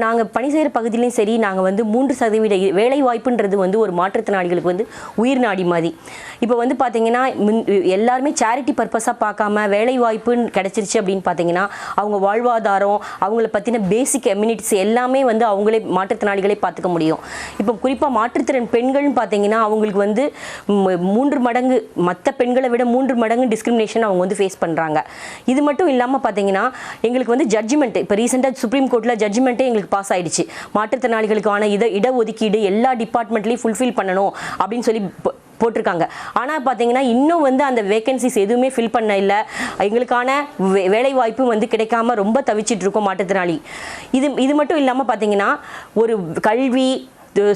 நாங்கள் பணி செய்கிற பகுதியிலையும் சரி, நாங்கள் வந்து 3% வேலை வாய்ப்புன்றது வந்து ஒரு மாற்றுத்திறனாளிகளுக்கு வந்து உயிர் நாடி மாதிரி. இப்போ வந்து பார்த்தீங்கன்னா எல்லாருமே சேரிட்டி பர்பஸாக பார்க்காம வேலை வாய்ப்புன்னு கிடச்சிருச்சு அப்படின்னு பார்த்தீங்கன்னா அவங்க வாழ்வாதாரம், அவங்கள பற்றின பேசிக் எம்யூனிட்டிஸ் எல்லாமே வந்து அவங்களே மாற்றுத்திறனாளிகளே பார்த்துக்க முடியும். இப்போ குறிப்பாக மாற்றுத்திறன் பெண்கள்னு பார்த்தீங்கன்னா அவங்களுக்கு வந்து 3 மடங்கு மற்ற பெண்களை விட 3 மடங்கு டிஸ்கிரிமினேஷன் அவங்க வந்து ஃபேஸ் பண்ணுறாங்க. இது மட்டும் இல்லாமல் பார்த்தீங்கன்னா எங்களுக்கு வந்து ஜட்ஜ்மெண்ட் இப்போ ரீசெண்டாக சுப்ரீம் கோர்ட்டில் ஜட்ஜ்மெண்ட்டே எங்களுக்கு பாஸ் ஆயிடுச்சு. மாற்றுத்திறனாளிகளுக்கான இடஒதுக்கீடு எல்லா டிபார்ட்மெண்ட்லேயும் ஃபுல்ஃபில் பண்ணணும் அப்படின்னு சொல்லி போட்டிருக்காங்க. ஆனால் பார்த்தீங்கன்னா இன்னும் வந்து அந்த வேகன்சிஸ் எதுவுமே ஃபில் பண்ண இல்லை. எங்களுக்கான வேலை வாய்ப்பு வந்து கிடைக்காம ரொம்ப தவிச்சிட்டு இருக்கோம் மாற்றுத்திறனாளி. இது மட்டும் இல்லாமல் பார்த்தீங்கன்னா ஒரு கல்வி,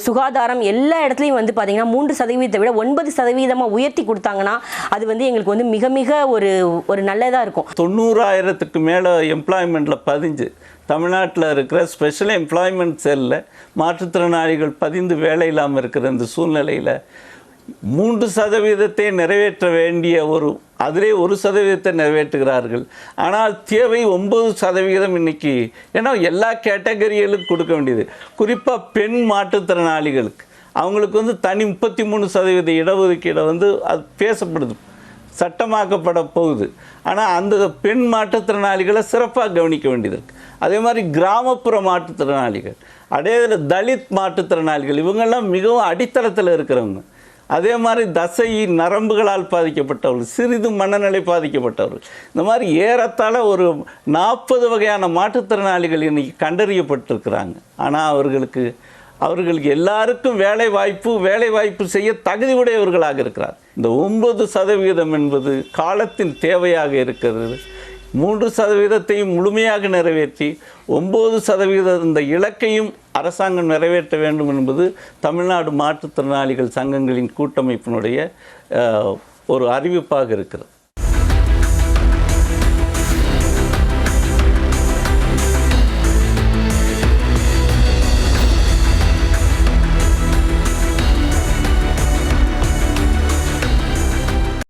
சுகாதாரம் எல்லா இடத்துலையும் வந்து பார்த்தீங்கன்னா 3% விட 9% உயர்த்தி கொடுத்தாங்கன்னா அது வந்து எங்களுக்கு வந்து மிக மிக ஒரு நல்லதாக இருக்கும். 90,000க்கு மேலே எம்ப்ளாய்மெண்ட்டில் பதிஞ்சு தமிழ்நாட்டில் இருக்கிற ஸ்பெஷல் எம்ப்ளாய்மெண்ட் செல்லில் மாற்றுத்திறனாளிகள் பதிந்து வேலை இல்லாமல் இருக்கிற இந்த சூழ்நிலையில் 3% நிறைவேற்ற வேண்டிய அதிலே 1% நிறைவேற்றுகிறார்கள். ஆனால் தேவை 9% இன்னைக்கு. ஏன்னா எல்லா கேட்டகரிகளுக்கும் கொடுக்க வேண்டியது. குறிப்பாக பெண் மாற்றுத்திறனாளிகளுக்கு அவங்களுக்கு வந்து தனி 33% இடஒதுக்கீடை வந்து அது பேசப்படுது, சட்டமாக்கப்பட போகுது. ஆனால் அந்த பெண் மாற்றுத்திறனாளிகளை சிறப்பாக கவனிக்க வேண்டியது இருக்குது. அதே மாதிரி கிராமப்புற மாற்றுத்திறனாளிகள், அதே தலித் மாற்றுத்திறனாளிகள், இவங்கெல்லாம் மிகவும் அடித்தளத்தில் இருக்கிறவங்க. அதே மாதிரி தசை நரம்புகளால் பாதிக்கப்பட்டவர்கள், சிறிது மனநிலை பாதிக்கப்பட்டவர்கள், இந்த மாதிரி ஏறத்தாழ 40 வகையான மாற்றுத்திறனாளிகள் இன்றைக்கி கண்டறியப்பட்டிருக்கிறாங்க. ஆனால் அவர்களுக்கு எல்லாருக்கும் வேலை வாய்ப்பு செய்ய தகுதி உடையவர்களாக இருக்கிறார். இந்த 9% என்பது காலத்தின் தேவையாக இருக்கிறது. 3%ஐயும் முழுமையாக நிறைவேற்றி 9% இந்த இலக்கையும் அரசாங்கம் நிறைவேற்ற வேண்டும் என்பது தமிழ்நாடு மாற்றுத்திறனாளிகள் சங்கங்களின் கூட்டமைப்பினுடைய ஒரு அறிவிப்பாக இருக்கிறது.